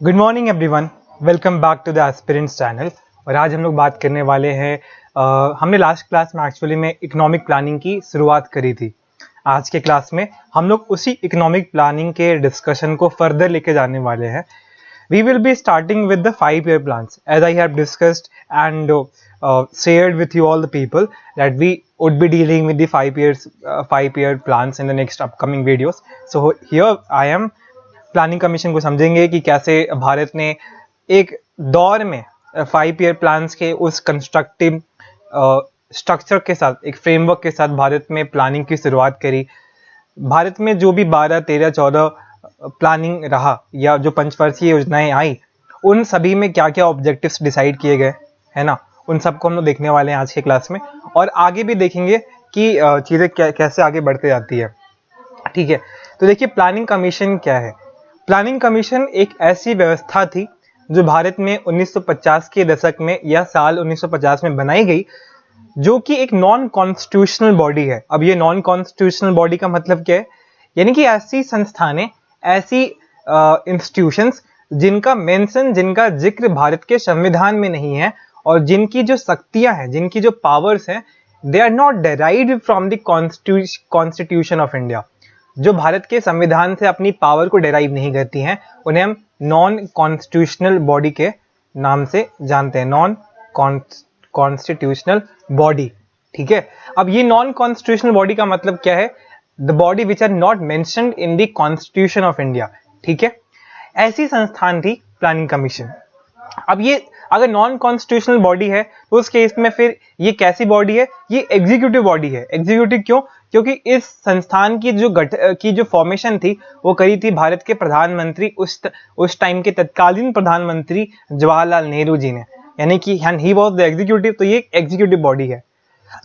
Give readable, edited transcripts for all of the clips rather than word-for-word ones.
Good morning everyone, welcome back to the aspirants channel. और आज हम लोग बात करने वाले हैं हमने लास्ट क्लास में एक्चुअली में इकोनॉमिक प्लानिंग की शुरुआत करी थी। आज के क्लास में हम लोग उसी इकोनॉमिक प्लानिंग के डिस्कशन को फर्दर लेके जाने वाले हैं। We will be starting with the 5-year plans, as I have discussed and shared with you all the people that we would be dealing with the 5-year plans in the next upcoming videos. So here I am planning commission को समझेंगे कि कैसे भारत ने एक दौर में 5-year plans के उस कंस्ट्रक्टिव स्ट्रक्चर के साथ, एक फ्रेमवर्क के साथ भारत में प्लानिंग की शुरुआत करी। भारत में जो भी 12, 13, 14 प्लानिंग रहा या जो पंचवर्षीय योजनाएं आई, उन सभी में क्या क्या ऑब्जेक्टिव्स डिसाइड किए गए, है ना, उन सबको हम लोग देखने वाले हैं आज के क्लास में। और आगे भी देखेंगे कि चीज़ें कैसे आगे बढ़ते जाती है। ठीक है, तो देखिए प्लानिंग कमीशन क्या है। प्लानिंग कमीशन एक ऐसी व्यवस्था थी जो भारत में 1950 के दशक में या साल 1950 में बनाई गई, जो कि एक नॉन कॉन्स्टिट्यूशनल बॉडी है। अब ये नॉन कॉन्स्टिट्यूशनल बॉडी का मतलब क्या है, यानी कि ऐसी संस्थानें, ऐसी इंस्टीट्यूशंस जिनका मेंशन, जिनका जिक्र भारत के संविधान में नहीं है और जिनकी जो शक्तियां हैं, जिनकी जो पावर्स हैं, they are not derived from the constitution of India, जो भारत के संविधान से अपनी पावर को डेराइव नहीं करती हैं, उन्हें हम नॉन कॉन्स्टिट्यूशनल बॉडी के नाम से जानते हैं, नॉन कॉन्स्टिट्यूशनल बॉडी। ठीक है, अब ये नॉन कॉन्स्टिट्यूशनल बॉडी का मतलब क्या है, the body which are not mentioned in the constitution of India. ठीक है, ऐसी संस्थान थी प्लानिंग कमीशन। अब ये अगर नॉन कॉन्स्टिट्यूशनल बॉडी है तो उस केस में फिर ये कैसी बॉडी है, ये एग्जीक्यूटिव बॉडी है। एग्जीक्यूटिव क्यों? क्योंकि इस संस्थान की जो फॉर्मेशन थी वो करी थी भारत के प्रधानमंत्री, उस टाइम के तत्कालीन प्रधानमंत्री जवाहरलाल नेहरू जी ने, यानी कि ही वाज द एग्जीक्यूटिव। तो ये एग्जीक्यूटिव बॉडी है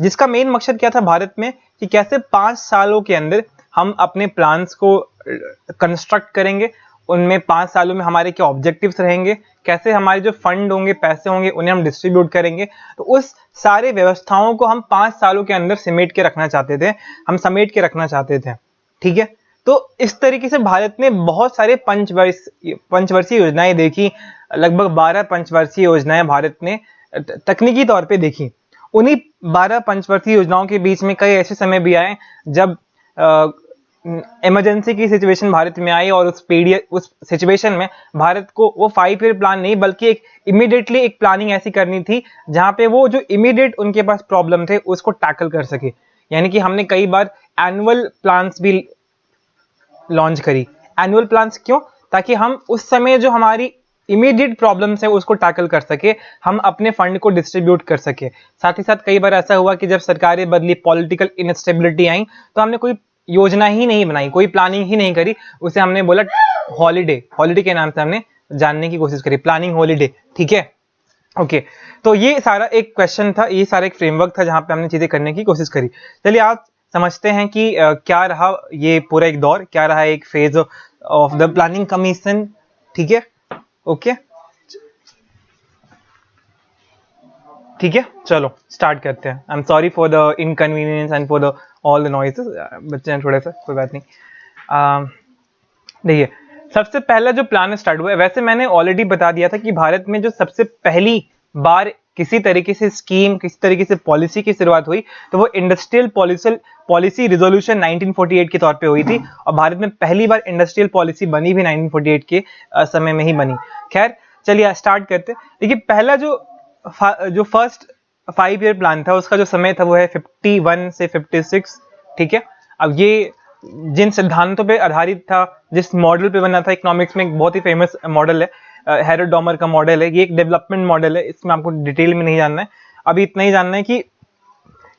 जिसका मेन मकसद क्या था भारत में, कि कैसे 5 सालों के अंदर हम अपने प्लान्स को कंस्ट्रक्ट करेंगे, उनमें 5 सालों में हमारे क्या ऑब्जेक्टिव्स रहेंगे, कैसे हमारे जो फंड होंगे, पैसे होंगे, उन्हें हम डिस्ट्रीब्यूट करेंगे। तो उस सारे व्यवस्थाओं को हम 5 सालों के अंदर समेट के रखना चाहते थे। ठीक है, तो इस तरीके से भारत ने बहुत सारे पंचवर्षीय योजनाएं देखी। लगभग 12 पंचवर्षीय योजनाएं भारत ने तकनीकी तौर पे देखी। उन्हीं 12 पंचवर्षीय योजनाओं के बीच में कई ऐसे समय भी आए जब इमरजेंसी की सिचुएशन भारत में आई, और उस सिचुएशन में भारत को वो 5-year प्लान नहीं बल्कि एक इमीडिएटली एक प्लानिंग ऐसी करनी थी जहां पे वो जो इमीडिएट उनके पास प्रॉब्लम थे उसको टैकल कर सके। यानी कि हमने कई बार एनुअल प्लान्स भी लॉन्च करी। एनुअल प्लान्स क्यों? ताकि हम उस समय जो हमारी इमीडिएट प्रॉब्लम्स है उसको टैकल कर सके, हम अपने फंड को डिस्ट्रीब्यूट कर सके। साथ ही साथ कई बार ऐसा हुआ कि जब सरकारें बदली, पॉलिटिकल इनस्टेबिलिटी आई, तो हमने कोई योजना ही नहीं बनाई, कोई प्लानिंग ही नहीं करी, उसे हमने बोला हॉलीडे के नाम से हमने जानने की कोशिश करी, प्लानिंग हॉलीडे। ठीक है, ओके। तो ये सारा एक क्वेश्चन था, ये सारा एक फ्रेमवर्क था जहां पे हमने चीजें करने की कोशिश करी। चलिए आज समझते हैं कि क्या रहा ये पूरा एक दौर, क्या रहा एक phase of the planning commission. ठीक है, ओके, ठीक है, चलो स्टार्ट करते हैं। I am sorry for the inconvenience and for the all the noises. बच्चे हैं थोड़ा सा, कोई बात नहीं। देखिए सबसे पहला जो प्लान स्टार्ट हुआ है, वैसे मैंने ऑलरेडी बता दिया था कि भारत में जो सबसे पहली बार किसी तरीके से स्कीम, किसी तरीके से पॉलिसी की शुरुआत हुई तो वो इंडस्ट्रियल पॉलिसी रिजोल्यूशन 1948 के तौर पे हुई थी। और भारत में पहली बार इंडस्ट्रियल पॉलिसी बनी भी 1948 के समय में ही बनी। खैर चलिए स्टार्ट करते हैं। देखिए पहला जो फर्स्ट 5-year प्लान था उसका जो समय था वो है 51 से 56। ठीक है, अब ये जिन सिद्धांतों पे आधारित था, जिस मॉडल पे बना था, इकोनॉमिक्स में एक बहुत ही फेमस मॉडल है, हेरोल्ड डॉमर का मॉडल है। ये एक डेवलपमेंट मॉडल है, इसमें आपको डिटेल में नहीं जानना है, अभी इतना ही जानना है कि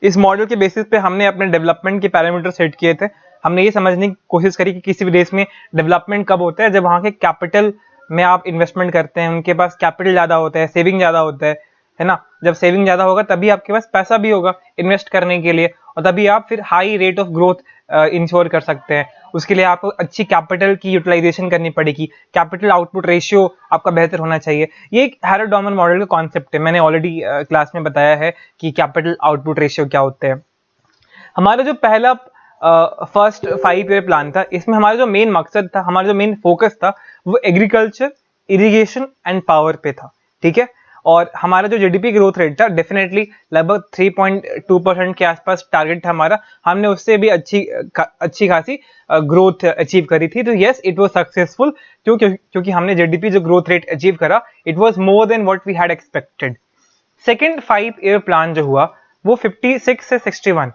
इस मॉडल के बेसिस पे हमने अपने डेवलपमेंट के पैरामीटर सेट किए थे। हमने ये समझने की कोशिश करी कि किसी भी देश में डेवलपमेंट कब होता है, जब वहाँ के कैपिटल में आप इन्वेस्टमेंट करते हैं, उनके पास कैपिटल ज्यादा होता है, सेविंग ज्यादा होता है ना। जब सेविंग ज्यादा होगा तभी आपके पास पैसा भी होगा इन्वेस्ट करने के लिए, और तभी आप फिर high rate of growth ensure कर सकते हैं। उसके लिए आपको अच्छी कैपिटल की यूटिलाइजेशन करनी पड़ेगी, कैपिटल आउटपुट रेशियो आपका बेहतर होना चाहिए। ये एक हेरोल्ड डॉमर मॉडल का कॉन्सेप्ट है, मैंने ऑलरेडी क्लास में बताया है कि कैपिटल आउटपुट रेशियो क्या होते हैं। हमारा जो पहला फर्स्ट 5-year प्लान था, इसमें हमारा जो मेन मकसद था, हमारा जो मेन फोकस था वो एग्रीकल्चर, इरिगेशन एंड पावर पे था, ठीक है। और हमारा जो जीडीपी ग्रोथ रेट था डेफिनेटली लगभग 3.2% के आसपास टारगेट था हमारा, हमने उससे भी अच्छी खासी ग्रोथ अचीव करी थी। तो यस, इट वाज सक्सेसफुल, क्योंकि हमने जीडीपी जो ग्रोथ रेट अचीव करा, it was more than what we had expected. Second 5 year plan जो हुआ वो 56 से 61,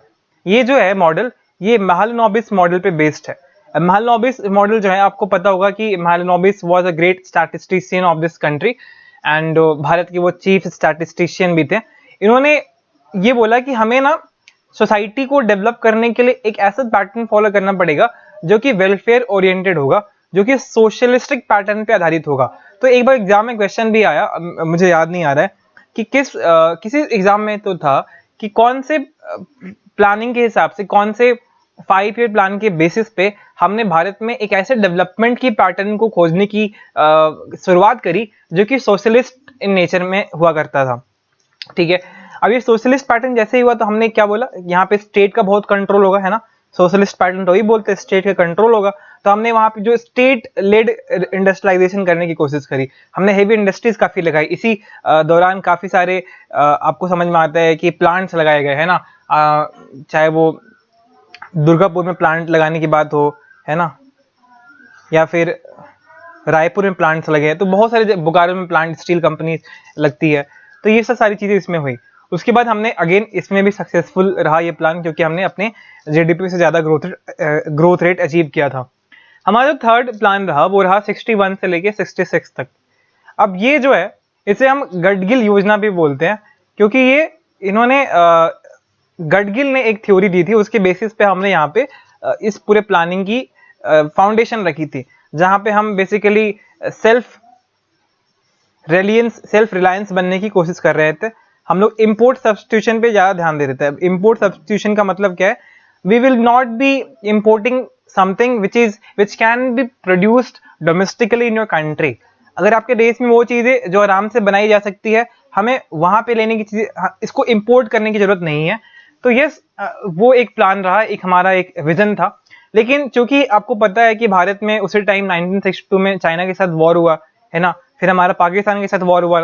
ये जो है मॉडल, ये महालनोबिस मॉडल पे बेस्ड है। महालनोबिस मॉडल जो है, आपको पता होगा कि Mahalanobis was a great statistician of this country and Bharat के वो चीफ स्टैटिस्टिशियन भी थे। इन्होंने ये बोला कि हमें ना सोसाइटी को डेवलप करने के लिए एक ऐसा पैटर्न फॉलो करना पड़ेगा जो कि वेलफेयर ओरिएंटेड होगा, जो कि सोशलिस्टिक पैटर्न पे आधारित होगा। तो एक बार एग्जाम में क्वेश्चन भी आया, मुझे याद नहीं आ रहा है कि किसी एग्जाम में तो था कि कौन से प्लानिंग के हिसाब से, कौन से 5 ईयर प्लान के बेसिस पे हमने भारत में एक ऐसे डेवलपमेंट की पैटर्न को खोजने की शुरुआत करी जो कि सोशलिस्ट इन नेचर में हुआ करता था, ठीक है। अब ये सोशलिस्ट पैटर्न जैसे ही हुआ तो हमने क्या बोला, यहाँ पे स्टेट का बहुत कंट्रोल होगा, है ना। सोशलिस्ट पैटर्न तो ही बोलते हैं स्टेट का कंट्रोल होगा, तो हमने वहां पे जो स्टेट लेड इंडस्ट्रियलाइजेशन करने की कोशिश करी, हमने हेवी इंडस्ट्रीज काफी लगाई। इसी दौरान काफी सारे आपको समझ में आता है कि प्लांट्स लगाए गए, है ना। चाहे वो दुर्गापुर में प्लांट लगाने की बात हो, है ना, या फिर रायपुर में प्लांट्स लगे हैं, तो बहुत सारे, बोकारो में प्लांट स्टील कंपनी लगती है, तो ये सब सारी चीजें इसमें हुई। उसके बाद हमने अगेन इसमें भी सक्सेसफुल रहा ये प्लान, क्योंकि हमने अपने जीडीपी से ज्यादा ग्रोथ रेट अचीव किया था। हमारा जो थर्ड प्लान रहा वो रहा 61 से लेके 66 तक। अब ये जो है, इसे हम गडगिल योजना भी बोलते हैं, क्योंकि ये इन्होंने गडगिल ने एक थ्योरी दी थी, उसके बेसिस पे हमने यहाँ पे इस पूरे प्लानिंग की फाउंडेशन रखी थी, जहां पे हम बेसिकली सेल्फ रिलायंस बनने की कोशिश कर रहे थे। हम लोग इंपोर्ट सब्स्टिट्यूशन पे ज्यादा ध्यान दे रहे थे। इंपोर्ट सब्स्टिट्यूशन का मतलब क्या है, we will not be importing something which can be produced domestically in your country. अगर आपके देश में वो चीजें जो आराम से बनाई जा सकती है, हमें वहां पे लेने की चीजें, इसको इंपोर्ट करने की जरूरत नहीं है। तो यस, वो एक प्लान रहा, एक हमारा एक विजन था। लेकिन चूंकि आपको पता है कि भारत में उसी टाइम 1962 में चाइना के साथ वॉर हुआ, है ना, फिर हमारा पाकिस्तान के साथ वॉर हुआ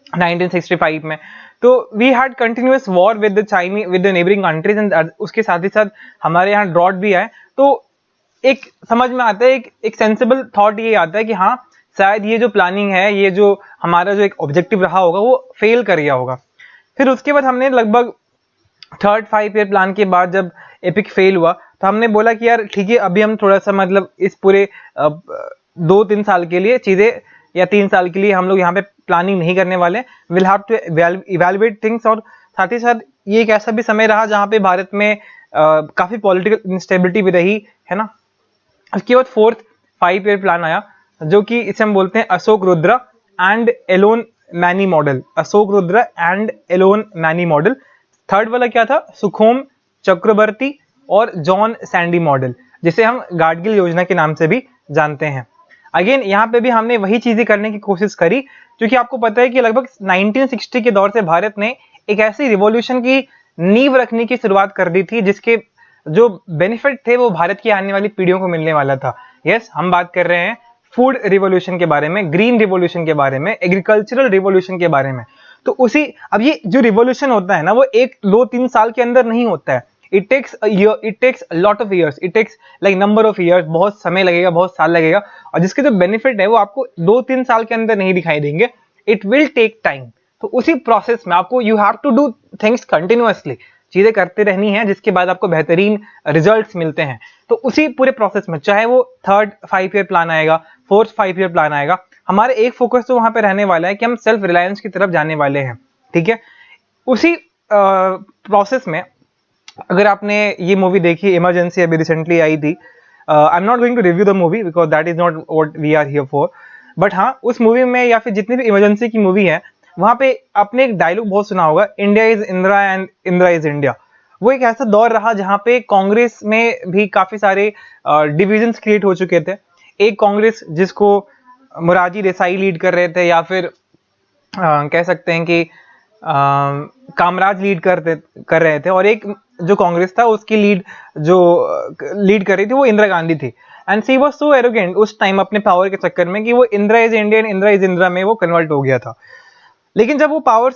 1965 में, तो we had continuous war with the neighbouring countries, and उसके साथ ही साथ हमारे यहाँ ड्रॉट भी आए। तो एक समझ में आता है, एक सेंसिबल थॉट ये आता है कि हाँ, शायद ये जो प्लानिंग है, ये जो हमारा जो एक ऑब्जेक्टिव रहा होगा वो फेल कर गया होगा। फिर उसके बाद हमने लगभग थर्ड 5 ईयर प्लान के बाद जब एपिक फेल हुआ, तो हमने बोला कि यार ठीक है, अभी हम थोड़ा सा मतलब इस पूरे 2-3 साल के लिए चीजें, या 3 साल के लिए हम लोग यहाँ पे प्लानिंग नहीं करने वाले, will have to evaluate things. और साथ ही साथ ये एक ऐसा भी समय रहा जहाँ पे भारत में काफी पॉलिटिकल इंस्टेबिलिटी भी रही, है ना। उसके बाद फोर्थ 5 ईयर प्लान आया, जो कि इसे हम बोलते हैं Ashok Rudra and Alan Manne model. Ashok Rudra and Alan Manne model. Third वाला क्या था, सुखोम चक्रवर्ती और जॉन सैंडी मॉडल, जिसे हम गाडगिल योजना के नाम से भी जानते हैं। अगेन यहाँ पे भी हमने वही चीजें करने की कोशिश करी, क्योंकि आपको पता है कि लगभग 1960 के दौर से भारत ने एक ऐसी रिवॉल्यूशन की नींव रखने की शुरुआत कर दी थी, जिसके जो बेनिफिट थे वो भारत की आने वाली पीढ़ियों को मिलने वाला था। यस, हम बात कर रहे हैं फूड रिवॉल्यूशन के बारे में, ग्रीन रिवॉल्यूशन के बारे में, एग्रीकल्चरल रिवॉल्यूशन के बारे में। तो उसी, अब ये जो रिवॉल्यूशन होता है ना, वो 1-2-3 साल के अंदर नहीं होता है। It takes a year, it takes lot of years, it takes like number of years, बहुत समय लगेगा, बहुत साल लगेगा, और जिसके जो बेनिफिट है वो आपको 2-3 साल के अंदर नहीं दिखाई देंगे। It will take time. तो उसी प्रोसेस में आपको, you have to do things continuously, चीजें करते रहनी है, जिसके बाद आपको बेहतरीन रिजल्ट्स मिलते हैं। तो उसी पूरे प्रोसेस में, चाहे वो थर्ड 5 ईयर प्लान आएगा, फोर्थ 5 ईयर प्लान आएगा, हमारे एक फोकस तो वहां पे रहने वाला है कि हम सेल्फ रिलायंस की तरफ जाने वाले हैं, ठीक है। उसी प्रोसेस में अगर आपने ये मूवी देखी, इमरजेंसी, अभी रिसेंटली आई थी, I am not going to review the movie because that is not what we are here for, but हाँ, उस मूवी में या फिर जितनी भी इमरजेंसी की मूवी है, वहां पे आपने एक डायलॉग बहुत सुना होगा, India is Indira and Indira is India. वो एक ऐसा दौर रहा जहां पे कांग्रेस में भी काफी सारे डिविजन्स क्रिएट हो चुके थे। एक कांग्रेस जिसको मोरारजी देसाई लीड कर रहे थे, या फिर कह सकते हैं कि कामराज लीड कर रहे थे, और एक जो कांग्रेस था उसकी लीड कर रही थी वो इंदिरा गांधी थी। And she was so arrogant उस टाइम अपने पावर के चक्कर में कि वो Indira is Indian, Indira is Indira में वो कन्वर्ट हो गया था। लेकिन जब वो पावर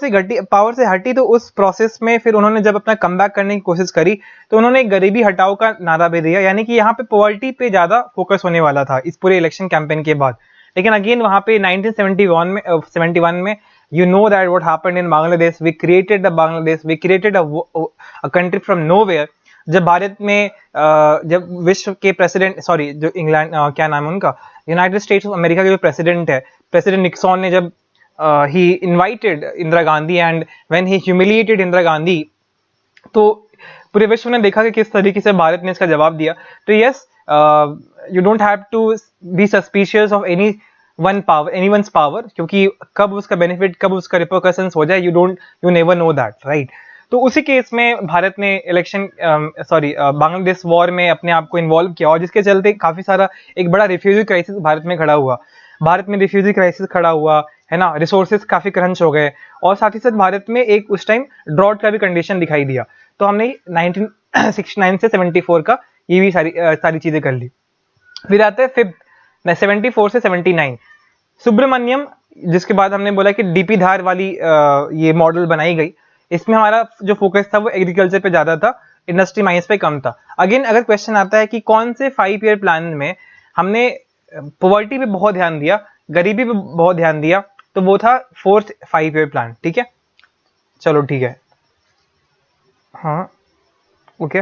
से हटी तो उस प्रोसेस में फिर उन्होंने जब अपना कमबैक करने की कोशिश करी तो उन्होंने गरीबी हटाओ का नारा भी दिया, यानी कि यहाँ पे पॉवर्टी पे ज्यादा फोकस होने वाला था इस पूरे इलेक्शन कैंपेन के बाद। लेकिन अगेन वहाँ पे 1971 में you know that what happened in Bangladesh, we created the Bangladesh, we created a country from nowhere। जब भारत में जब विश्व के प्रेसिडेंट, सॉरी जो इंग्लैंड क्या नाम है उनका, यूनाइटेड स्टेट्स ऑफ अमेरिका के जो प्रेसिडेंट है, प्रेसिडेंट निक्सन ने जब he invited Indira Gandhi and when he humiliated Indira Gandhi, तो पूरे विश्व ने देखा कि किस तरीके से भारत ने इसका जवाब दिया। तो yes, you don't have to be suspicious of anyone's power, क्योंकि कब उसका बेनिफिट, कब उसका रिपरकशंस हो जाए, you never know that, right. तो उसी केस में भारत ने बांग्लादेश वॉर में अपने आप को इन्वॉल्व किया और जिसके चलते काफी सारा एक बड़ा रिफ्यूजी क्राइसिस भारत में खड़ा हुआ। भारत में रिफ्यूजी क्राइसिस खड़ा हुआ है ना, रिसोर्सेज काफी क्रंच हो गए और साथ ही साथ भारत में एक उस टाइम ड्रॉट का भी कंडीशन दिखाई दिया। तो हमने 1969 से 74 का ये भी सारी चीजें कर ली। फिर आते हैं 74 से 79 सुब्रमण्यम, जिसके बाद हमने बोला कि डीपी धार वाली ये मॉडल बनाई गई। इसमें हमारा जो फोकस था वो एग्रीकल्चर पे ज्यादा था, इंडस्ट्री माइंस पे कम था। अगेन अगर क्वेश्चन आता है कि कौन से 5 ईयर प्लान में हमने पॉवर्टी पे बहुत ध्यान दिया, गरीबी पे बहुत ध्यान दिया, तो वो था 4th 5 ईयर प्लान। ठीक है, चलो ठीक है, हाँ ओके।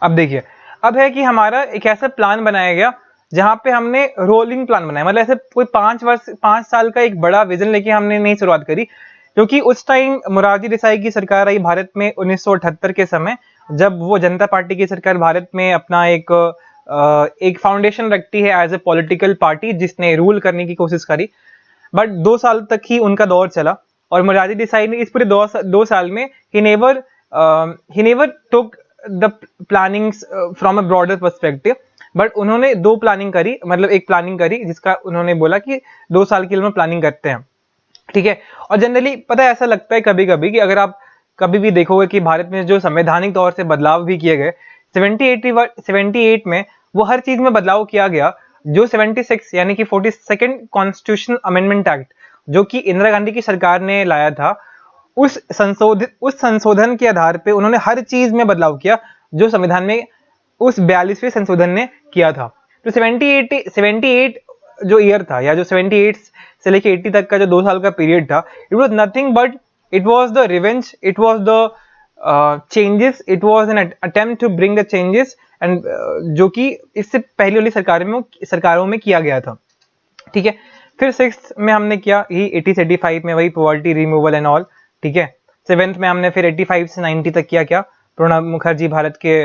अब देखिए, अब है कि हमारा एक ऐसा प्लान बनाया गया जहां पे हमने रोलिंग प्लान बनाया, मतलब ऐसे कोई 5 साल का एक बड़ा विजन लेके हमने नहीं शुरुआत करी, क्योंकि उस टाइम मोरारजी देसाई की सरकार आई भारत में 1978 के समय, जब वो जनता पार्टी की सरकार भारत में अपना एक फाउंडेशन रखती है एज ए पॉलिटिकल पार्टी जिसने रूल करने की कोशिश करी। बट 2 साल तक ही उनका दौर चला और मोरारजी देसाई ने इस पूरे 2 साल में he never took the plannings from a broader perspective, but उन्होंने 2 प्लानिंग करी, मतलब एक प्लानिंग करी जिसका उन्होंने बोला कि 2 साल के लिए हम प्लानिंग करते हैं। ठीक है, और जनरली पता है ऐसा लगता है कभी कभी कि अगर आप कभी भी देखोगे कि भारत में जो संवैधानिक तौर से बदलाव भी किए गए 78 में, वो हर चीज में बदलाव किया गया जो 76 यानी कि 42nd कॉन्स्टिट्यूशनल अमेंडमेंट एक्ट जो कि इंदिरा गांधी की सरकार ने लाया था, उस संशोधन के आधार पे उन्होंने हर चीज में बदलाव किया जो संविधान में उस 42वें संशोधन ने किया था। तो 78 जो ईयर था, या जो 78 से लेके 80 तक का जो 2 साल का पीरियड था, it was nothing but it was the revenge, it was the changes, it was an attempt to bring the changes, and जो कि इससे पहले वाली सरकारों में किया गया था। ठीक है, फिर 6th में हमने किया ही 80-85 में वही पॉवर्टी रिमूवल एंड ऑल। ठीक है, 7th में हमने फिर 85 से 90 तक किया क्या, प्रणब मुखर्जी भारत के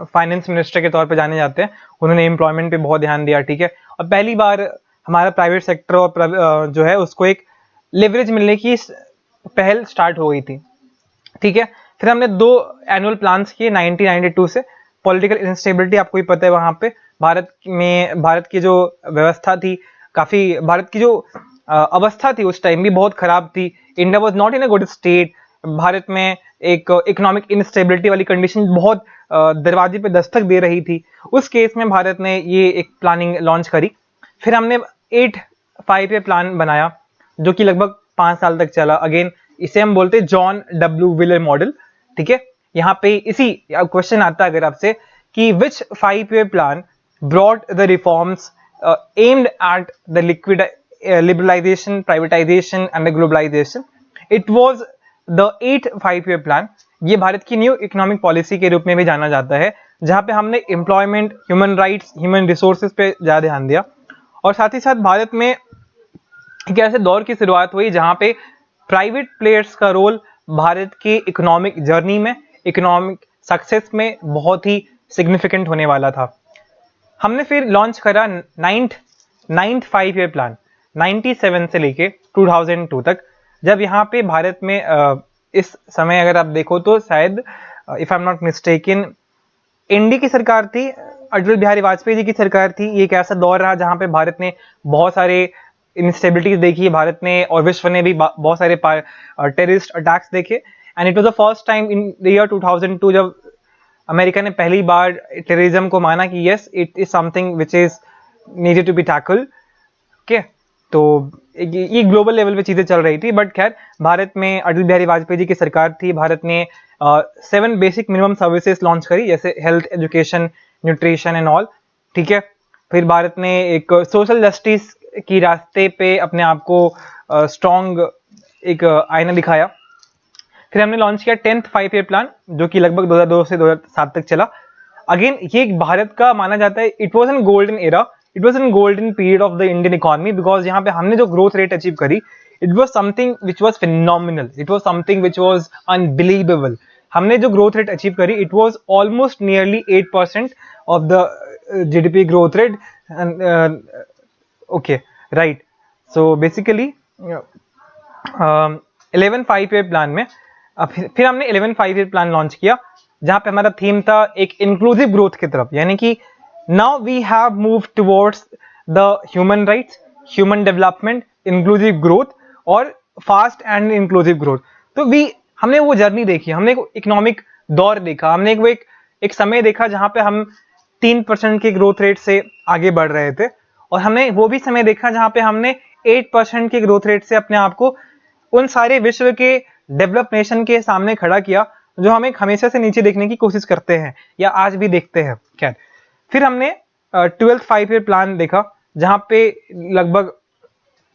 फाइनेंस मिनिस्टर के तौर पे जाने जाते हैं, उन्होंने एम्प्लॉयमेंट पे बहुत ध्यान दिया। ठीक है, और पहली बार हमारा प्राइवेट सेक्टर और जो है उसको एक लेवरेज मिलने की पहल स्टार्ट हो गई थी। ठीक है, फिर हमने 2 एनुअल प्लान्स किए 1992 से। पॉलिटिकल इंस्टेबिलिटी आपको ही पता है, वहां पे भारत की जो व्यवस्था थी, काफी भारत की जो अवस्था थी उस टाइम भी बहुत खराब थी। India was not in a good state. Bharat में एक इकोनॉमिक इंस्टेबिलिटी वाली कंडीशन बहुत दरवाजे पे दस्तक दे रही थी। उस केस में भारत ने ये एक प्लानिंग लॉन्च करी। फिर हमने 8 5 ईयर प्लान बनाया जो कि लगभग 5 साल तक चला। अगेन इसे हम बोलते हैं जॉन डब्ल्यू व्हीलर मॉडल। ठीक है, यहाँ पे इसी क्वेश्चन आता है अगर आपसे कि which 5 year plan brought the reforms aimed at the liberalisation, privatisation and the globalisation. It was the 8 5 year plan. ये भारत की न्यू इकोनॉमिक पॉलिसी के रूप में भी जाना जाता है, जहां पे हमने employment, human rights, human resources पे ज्यादा ध्यान दिया। और साथ ही साथ भारत में एक ऐसे दौर की शुरुआत हुई जहां पे प्राइवेट प्लेयर्स का रोल भारत की इकोनॉमिक जर्नी में, इकोनॉमिक सक्सेस में बहुत ही सिग्निफिकेंट होने वाला था। हमने फिर लॉन्च करा 9th 5 ईयर प्लान 97 से लेके 2002 तक, जब यहाँ पे भारत में इस समय अगर आप देखो तो शायद if I am not mistaken NDA की सरकार थी, अटल बिहारी वाजपेयी जी की सरकार थी। ये एक ऐसा दौर रहा जहां पे भारत ने बहुत सारे इंस्टेबिलिटीज देखी, भारत ने और विश्व ने भी बहुत सारे टेररिस्ट अटैक्स देखे। And it was the first time in the year 2002 जब अमेरिका ने पहली बार टेररिज्म को माना कि yes it is something which is needed to be tackle. Okay, तो ये ग्लोबल लेवल पे चीज़ें चल रही थी, बट खैर भारत में अटल बिहारी वाजपेयी जी की सरकार थी। भारत ने 7 बेसिक मिनिमम सर्विसेज लॉन्च करी, जैसे health, education, nutrition and all. ठीक है, फिर भारत ने एक सोशल जस्टिस की रास्ते पे अपने आप को स्ट्रॉन्ग एक आईना दिखाया। फिर हमने लॉन्च किया 10th 5 ईयर प्लान, जो कि लगभग 2002 से 2007 तक चला। अगेन ये भारत का माना जाता है it was an golden era, it was an golden period of the Indian economy, because यहाँ पे हमने जो ग्रोथ रेट अचीव करी it was something which was phenomenal, it was something which was unbelievable. हमने जो ग्रोथ रेट अचीव करी it was almost nearly 8% of the GDP growth rate. Okay right, so basically 11 5 year plan में फिर हमने 11 5 year plan launch किया, जहां पे हमारा थीम था एक इंक्लूसिव ग्रोथ की तरफ, यानी कि now we have move towards the human rights, human development, inclusive growth और फास्ट एंड इंक्लूसिव ग्रोथ। तो हमने वो जर्नी देखी, हमने एक इकोनॉमिक दौर देखा, हमने वो एक समय देखा जहां पे हम 3% के ग्रोथ रेट से आगे बढ़ रहे थे, और हमने वो भी समय देखा जहां पे हमने 8% के ग्रोथ रेट से अपने आप को उन सारे विश्व के डेवलप नेशन के सामने खड़ा किया जो हमें हमेशा से नीचे देखने की कोशिश करते हैं या आज भी देखते हैं। खैर, फिर हमने 12th 5 ईयर प्लान देखा, जहां पे लगभग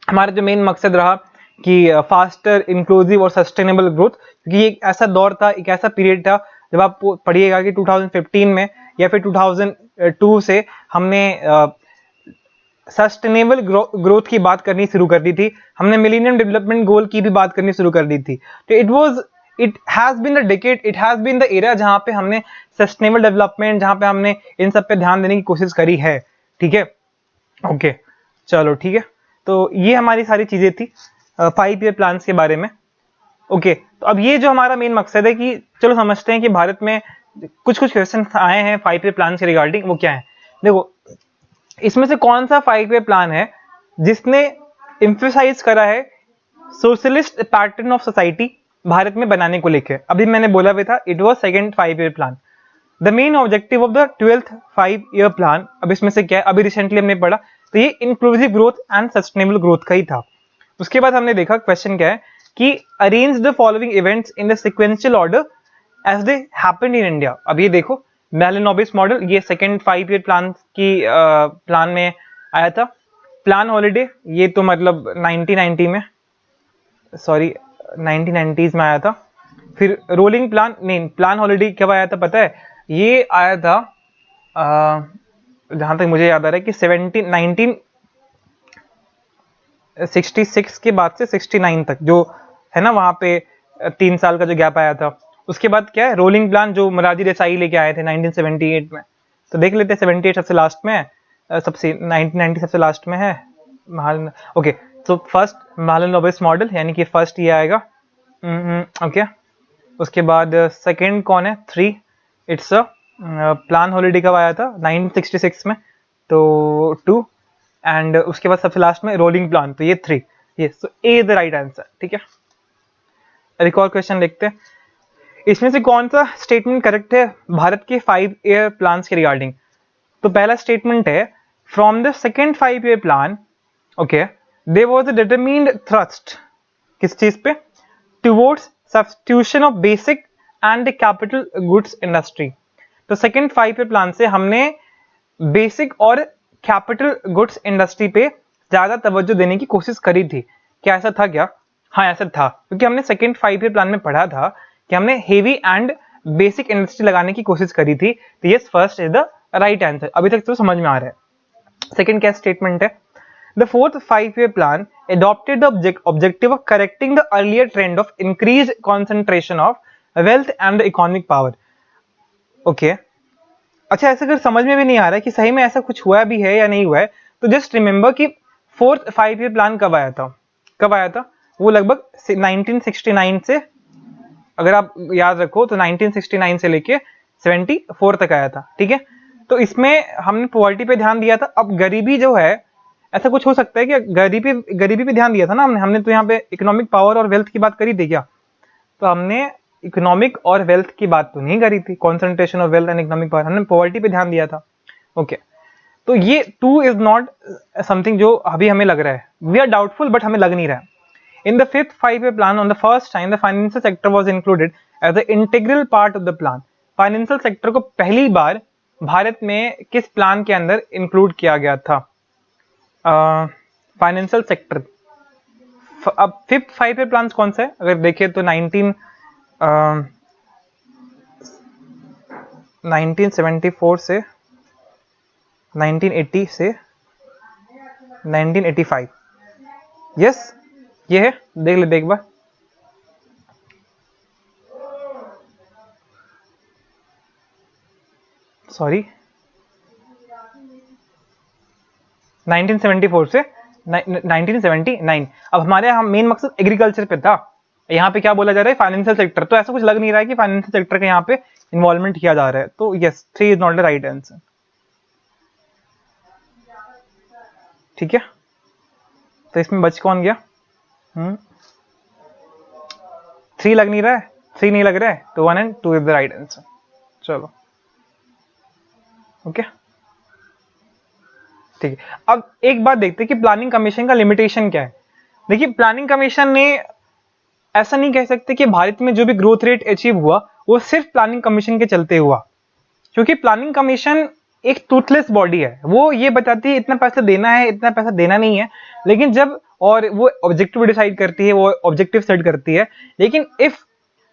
हमारा जो मेन मकसद रहा कि फास्टर, इंक्लूसिव और सस्टेनेबल ग्रोथ, क्योंकि ये एक ऐसा दौर था, एक ऐसा पीरियड था जब आप पढ़िएगा कि 2015 में या फिर 2002 से हमने सस्टेनेबल ग्रोथ की बात करनी शुरू कर दी थी, हमने मिलेनियम डेवलपमेंट गोल की भी बात करनी शुरू कर दी थी। तो it has been the decade, it has been the era जहां पे हमने सस्टेनेबल डेवलपमेंट, जहां पे हमने इन सब पे ध्यान देने की कोशिश करी है। ठीक है, ओके चलो ठीक है, तो ये हमारी सारी चीजें थी 5 ईयर प्लान्स के बारे में। ओके, तो अब ये जो हमारा मेन मकसद है कि चलो समझते हैं कि भारत में कुछ क्वेश्चन आए हैं 5 ईयर प्लान के रिगार्डिंग, वो क्या है। देखो, इसमें से कौन सा 5 ईयर प्लान है जिसने एम्फसाइज करा है socialist pattern of society Bharat में बनाने को लेकर। अभी मैंने बोला भी था it was second 5 year plan. The main objective of the 12th 5 year plan, अब इसमें से क्या है, अभी रिसेंटली हमने पढ़ा, तो ये inclusive growth and sustainable growth का ही था। उसके बाद हमने देखा क्वेश्चन क्या है कि arrange the following events in the sequential order as they happened in India. अब ये देखो, मैलिनोबिस मॉडल, ये सेकंड 5 ईयर प्लान की प्लान में आया था। प्लान हॉलिडे, ये तो मतलब 1990 में, सॉरी 1990s में आया था। फिर रोलिंग प्लान, नहीं प्लान हॉलिडे कब आया था पता है, ये आया था जहां तक मुझे याद आ रहा है कि 1966 के बाद से 69 तक जो है ना, वहां पे 3 साल का जो गैप आया था। उसके बाद क्या है, रोलिंग प्लान जो मोरारजी देसाई लेके आए थे 1978 में। तो देख लेते हैं, 78 सबसे लास्ट में है, सबसे 1990 सबसे लास्ट में है। ओके, तो फर्स्ट मैलिनोबिस मॉडल, यानी कि फर्स्ट ये आएगा। ओके, उसके बाद सेकंड कौन है, 3, इट्स प्लान हॉलिडे कब आया था 1966 में, तो 2, एंड उसके बाद सबसे लास्ट में रोलिंग प्लान, तो ये 3, ये सो ए इज द राइट आंसर। ठीक है, एक और क्वेश्चन देखते हैं, इसमें से कौन सा स्टेटमेंट करेक्ट है भारत के 5 ईयर प्लान्स के रिगार्डिंग। तो पहला स्टेटमेंट है, from the second 5 year plan, okay, there was a determined thrust, किस चीज पे, towards substitution of basic and capital goods industry. तो सेकेंड 5 ईयर प्लान से हमने बेसिक और कैपिटल गुड्स इंडस्ट्री पे ज्यादा तवज्जो देने की कोशिश करी थी। क्या ऐसा था क्या? हाँ ऐसा था, क्योंकि हमने सेकेंड 5 ईयर प्लान में पढ़ा था कि हमने हेवी एंड बेसिक इंडस्ट्री लगाने की कोशिश करी थी। तो yes, first is the right answer. अभी तक तो समझ में आ रहा है। सेकेंड क्या स्टेटमेंट है, the fourth 5 year plan adopted the objective of correcting the earlier trend of increased concentration of wealth and the economic power. Okay, अच्छा, ऐसा अगर समझ में भी नहीं आ रहा है कि सही में ऐसा कुछ हुआ भी है या नहीं हुआ है, तो जस्ट रिमेंबर कि फोर्थ 5 ईयर प्लान कब आया था, कब आया था, वो लगभग 1969 से, अगर आप याद रखो तो 1969 से लेके 74 तक आया था। ठीक है, तो इसमें हमने पॉवर्टी पे ध्यान दिया था। अब गरीबी जो है, ऐसा कुछ हो सकता है कि गरीबी पे ध्यान दिया था ना हमने तो यहाँ पे इकोनॉमिक पावर और वेल्थ की बात करी थी क्या, तो हमने इकोनॉमिक और वेल्थ की बात तो नहीं करी थी, concentration of wealth and economic power, हमने पॉवर्टी पे ध्यान दिया था। ओके, तो ये 2 इज नॉट समथिंग जो अभी हमें लग रहा है, वी आर डाउटफुल बट हमें लग नहीं रहा है। In the 5th 5-year plan, on the first time the financial sector was included as an integral part of the plan. Financial sector को पहली बार भारत में किस प्लान के अंदर इंक्लूड किया गया था? Financial sector. अब 5th 5-year प्लान कौन सा है? अगर देखें तो 1974 से 1980 से 1985। यस, ये है, देख लेते एक बार। सॉरी, 1974 से 1979। अब हमारे यहाँ मेन मकसद एग्रीकल्चर पे था, यहाँ पे क्या बोला जा रहा है? Financial sector. तो ऐसा कुछ लग नहीं रहा है कि फाइनेंशियल सेक्टर का यहाँ पे इन्वॉल्वमेंट किया जा रहा है। तो yes, 3 is not the right answer. ठीक है, तो इसमें बच कौन गया? 3 लग नहीं रहा है, 3 नहीं लग रहा है, तो 1 and 2 is the right answer. चलो, ओके, ठीक है। अब एक बात देखते हैं कि प्लानिंग कमीशन का लिमिटेशन क्या है। देखिए, प्लानिंग कमीशन ने ऐसा नहीं कह सकते कि भारत में जो भी ग्रोथ रेट अचीव हुआ वो सिर्फ प्लानिंग कमीशन के चलते हुआ, क्योंकि प्लानिंग कमीशन एक टूथलेस बॉडी है। वो ये बताती है इतना पैसा देना है, इतना पैसा देना नहीं है, लेकिन जब और वो ऑब्जेक्टिव डिसाइड करती है, वो ऑब्जेक्टिव सेट करती है, लेकिन if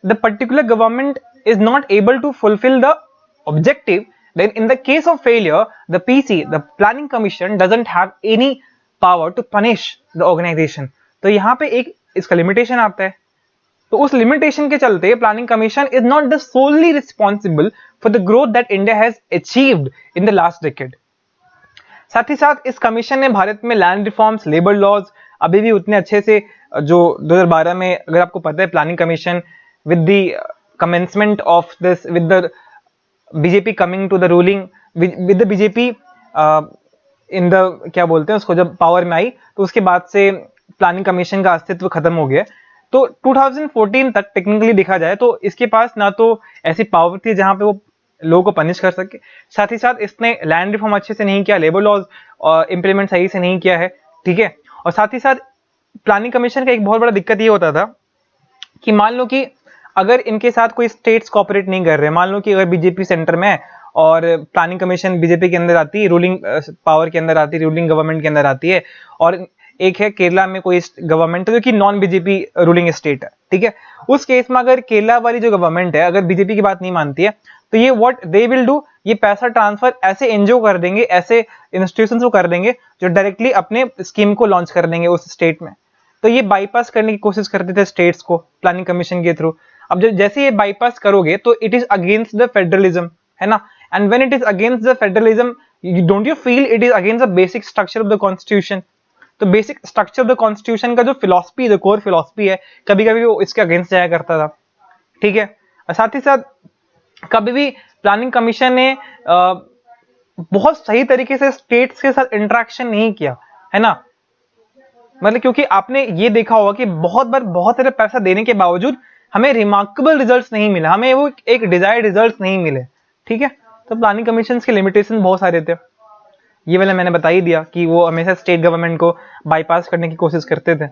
the particular government is not able to fulfil the objective, then in the case of failure, the PC, the planning commission doesn't have any power to punish the organization. तो यहाँ पे एक इसका limitation आता है। तो उस limitation के चलते planning commission is not the solely responsible for the growth that India has achieved in the last decade. साथ ही साथ इस कमीशन ने भारत में लैंड रिफॉर्म्स, लेबर लॉज अभी भी उतने अच्छे से, जो 2012 में, अगर आपको पता है, planning commission with the commencement of this, with the BJP coming to the ruling, with the BJP in the, क्या बोलते हैं उसको, जब पावर में आई तो उसके बाद से प्लानिंग कमीशन का अस्तित्व खत्म हो गया। तो 2014 तक टेक्निकली देखा जाए तो इसके पास ना तो ऐसी पावर थी जहां पे वो लोगों को पनिश कर सके, साथ ही साथ इसने लैंड रिफॉर्म अच्छे से नहीं किया, लेबर लॉज इंप्लीमेंट सही से नहीं किया है। ठीक है, और साथ ही साथ प्लानिंग कमीशन का एक बहुत बड़ा दिक्कत ये होता था कि मान लो कि अगर इनके साथ कोई स्टेट्स कोऑपरेट नहीं कर रहे, मान लो कि अगर बीजेपी सेंटर में है और प्लानिंग कमीशन बीजेपी के अंदर आती है, रूलिंग पावर के अंदर आती है, रूलिंग गवर्नमेंट के अंदर आती है, और एक है केरला में कोई गवर्नमेंट जो कि नॉन बीजेपी रूलिंग स्टेट है। ठीक है, उस केस में अगर केरला वाली जो गवर्नमेंट है अगर बीजेपी की बात नहीं मानती है, तो ये व्हाट दे विल डू, ये पैसा ट्रांसफर ऐसे एनजीओ कर देंगे, ऐसे इंस्टीट्यूशंस को कर देंगे जो डायरेक्टली अपने स्कीम को लॉन्च कर देंगे उस स्टेट में। तो ये बाईपास करने की कोशिश करते थे स्टेट्स को प्लानिंग कमीशन के थ्रू। अब जब जैसे ये बाईपास करोगे तो it is against the federalism, है ना, and when it is against the federalism, don't you feel it is against the basic structure of the constitution. तो basic structure of the constitution का जो फिलॉसफी, जो core philosophy है, कभी कभी वो इसके अगेंस्ट जाया करता था। ठीक है, साथ ही साथ कभी भी प्लानिंग कमीशन ने बहुत सही तरीके से स्टेट्स के साथ इंटरेक्शन नहीं किया, है ना, मतलब क्योंकि आपने ये देखा होगा कि बहुत बार बहुत सारे पैसा देने के बावजूद हमें रिमार्केबल रिजल्ट्स नहीं मिले, हमें वो एक डिजायर्ड रिजल्ट्स नहीं मिले। ठीक है, तो प्लानिंग कमीशन के लिमिटेशन बहुत सारे थे, ये वाला मैंने बता ही दिया कि वो हमेशा स्टेट गवर्नमेंट को बाईपास करने की कोशिश करते थे।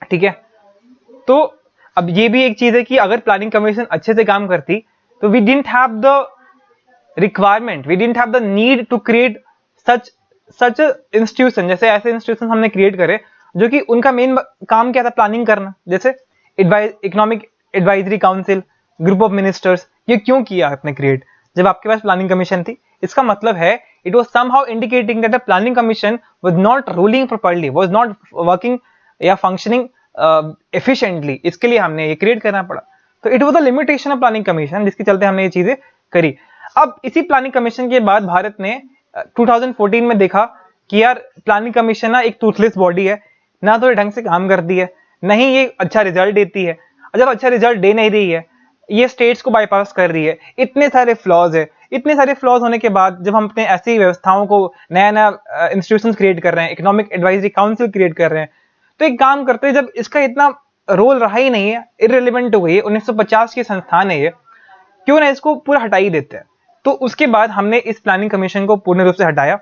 ठीक है, तो अब ये भी एक चीज है कि अगर प्लानिंग कमीशन अच्छे से काम करती तो we didn't have the requirement, we didn't have the need to create such institution. जैसे ऐसे इंस्टीट्यूशन हमने क्रिएट करे जो कि उनका मेन काम क्या था, प्लानिंग करना, जैसे economic advisory council, group of ministers. ये क्यों किया आपने क्रिएट जब आपके पास प्लानिंग कमीशन थी? इसका मतलब है it was somehow indicating that the planning commission was not ruling properly, was not working या फंक्शनिंग एफिशिएंटली। इसके लिए हमने ये क्रिएट करना पड़ा। तो it was the limitation of planning commission, जिसके चलते हमने ये चीजें करी। अब इसी प्लानिंग कमीशन के बाद भारत ने 2014 में देखा कि यार प्लानिंग कमीशन ना एक टूथलेस बॉडी है, ना तो ये ढंग से काम करती है, नहीं ये अच्छा रिजल्ट देती है। जब अच्छा रिजल्ट दे नहीं रही है, ये स्टेट्स को बाईपास कर रही है, इतने सारे फ्लॉज है। इतने सारे फ्लॉज होने के बाद जब हम अपने ऐसी व्यवस्थाओं को, नया नया इंस्टीट्यूशंस क्रिएट कर रहे हैं, इकोनॉमिक एडवाइजरी काउंसिल क्रिएट कर रहे हैं, तो एक काम करते हैं, जब इसका इतना रोल रहा ही नहीं है, इररिलेवेंट हो गई है, 1950 की संस्थान है ये, क्यों ना इसको पूरा हटा ही देते हैं। तो उसके बाद हमने इस प्लानिंग कमीशन को पूर्ण रूप से हटाया।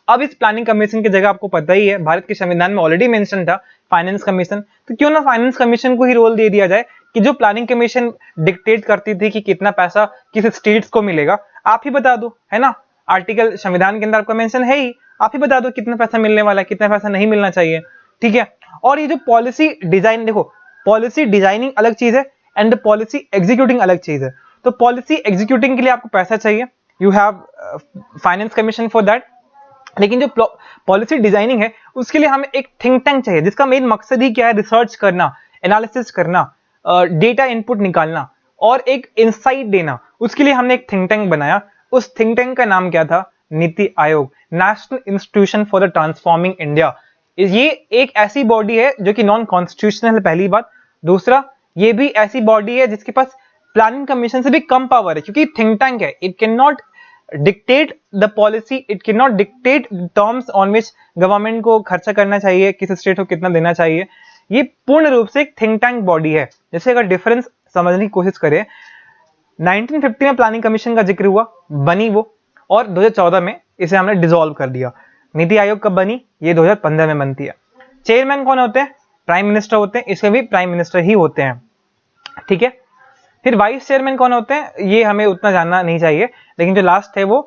अब इस प्लानिंग कमीशन की जगह आपको पता ही है, भारत के संविधान में ऑलरेडी मेंशन था फाइनेंस कमीशन, तो क्यों ना फाइनेंस कमीशन को ही रोल दे दिया जाए कि जो प्लानिंग कमीशन डिक्टेट करती थी कि कितना पैसा किस स्टेट्स को मिलेगा, आप ही बता दो, है ना, आर्टिकल संविधान के अंदर आपका मेंशन है ही, आप ही बता दो कितना पैसा मिलने वाला है, कितना पैसा नहीं मिलना चाहिए, ठीक है। और ये जो पॉलिसी डिजाइन, देखो पॉलिसी डिजाइनिंग अलग चीज है एंड पॉलिसी एग्जीक्यूटिंग अलग चीज है। तो पॉलिसी एग्जीक्यूटिंग के लिए आपको पैसा चाहिए, you have finance commission for that, लेकिन जो पॉलिसी डिजाइनिंग है उसके लिए हमें एक थिंक टैंक चाहिए जिसका मेन मकसद ही क्या है, रिसर्च करना, एनालिसिस करना, डेटा इनपुट निकालना और एक इंसाइट देना। उसके लिए हमने एक थिंक टैंक बनाया, उस थिंक टैंक का नाम क्या था, NITI Aayog, national institution for the transforming India. ये एक ऐसी बॉडी है जो कि नॉन कॉन्स्टिट्यूशनल है, पहली बात। दूसरा, ये भी ऐसी बॉडी है जिसके पास प्लानिंग कमीशन से भी कम पावर है, क्योंकि थिंक टैंक है, it can not dictate the policy, it can not dictate terms on which government को खर्चा करना चाहिए, किस स्टेट को कितना देना चाहिए। ये पूर्ण रूप से एक थिंक टैंक बॉडी है। जैसे अगर डिफरेंस समझने की कोशिश करें, 1950 में प्लानिंग कमीशन का जिक्र हुआ, बनी वो, और 2014 में इसे हमने डिसॉल्व कर दिया। नीति आयोग कब बनी, ये 2015 में बनती है। चेयरमैन कौन होते हैं, प्राइम मिनिस्टर होते हैं, इसमें भी प्राइम मिनिस्टर ही होते हैं, ठीक है। फिर वाइस चेयरमैन कौन होते हैं, ये हमें उतना जानना नहीं चाहिए, लेकिन जो लास्ट है वो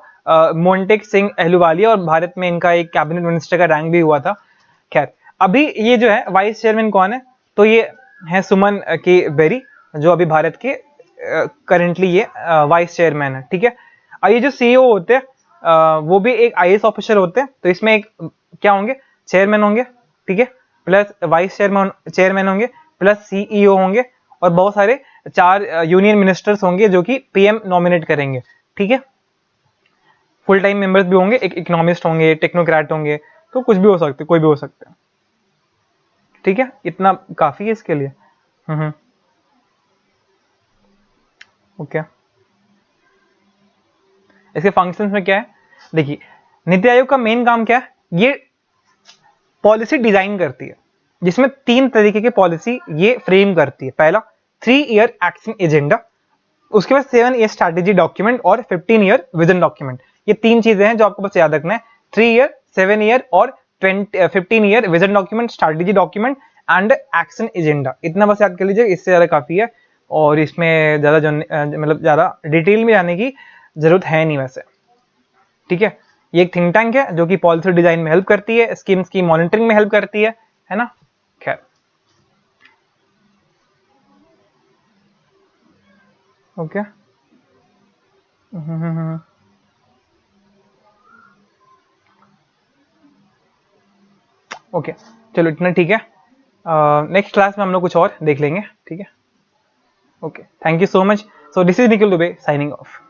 मोंटेक सिंह अहलूवालिया, और भारत में इनका एक कैबिनेट मिनिस्टर का रैंक भी हुआ था। खैर, अभी ये जो है वाइस चेयरमैन कौन है, तो ये है सुमन के बेरी, जो अभी भारत के करेंटली ये वाइस चेयरमैन है, ठीक है। और ये जो सीईओ होते हैं वो भी एक आईएएस ऑफिसर होते हैं, तो इसमें एक क्या होंगे, चेयरमैन होंगे, ठीक है, प्लस वाइस चेयरमैन होंगे, प्लस सीईओ होंगे, और बहुत सारे 4 यूनियन मिनिस्टर्स होंगे जो कि पीएम नॉमिनेट करेंगे, ठीक है। फुल टाइम मेंबर्स भी होंगे, एक इकोनॉमिस्ट होंगे, टेक्नोक्रेट होंगे, तो कुछ भी हो सकते, कोई भी हो सकते हैं, ठीक है। इतना काफी है इसके लिए। ओके, इसके फंक्शंस में क्या है, देखिए नीति आयोग का मेन काम क्या है, ये पॉलिसी डिजाइन करती है, जिसमें 3 तरीके की पॉलिसी ये फ्रेम करती है। पहला 3 ईयर एक्शन एजेंडा, उसके बाद 7 ईयर स्ट्रैटेजी डॉक्यूमेंट और 15 ईयर विजन डॉक्यूमेंट। ये 3 चीजें हैं जो आपको बस याद रखना है, 3 ईयर, 7 ईयर और 15 year vision document, strategy document and action agenda. इतना बस याद कर लीजिए, इससे ज्यादा काफी है, और इसमें ज्यादा मतलब ज्यादा डिटेल में जाने की जरूरत है नहीं वैसे, ठीक है। ये एक थिंक टैंक है जो कि पॉलिसी डिजाइन में हेल्प करती है, स्कीम्स की मॉनिटरिंग में हेल्प करती है ना। खैर, ओके, ओके, चलो इतना ठीक है। नेक्स्ट क्लास में हम लोग कुछ और देख लेंगे, ठीक है। Okay, thank you so much. So this is Nikhil Dubey signing off.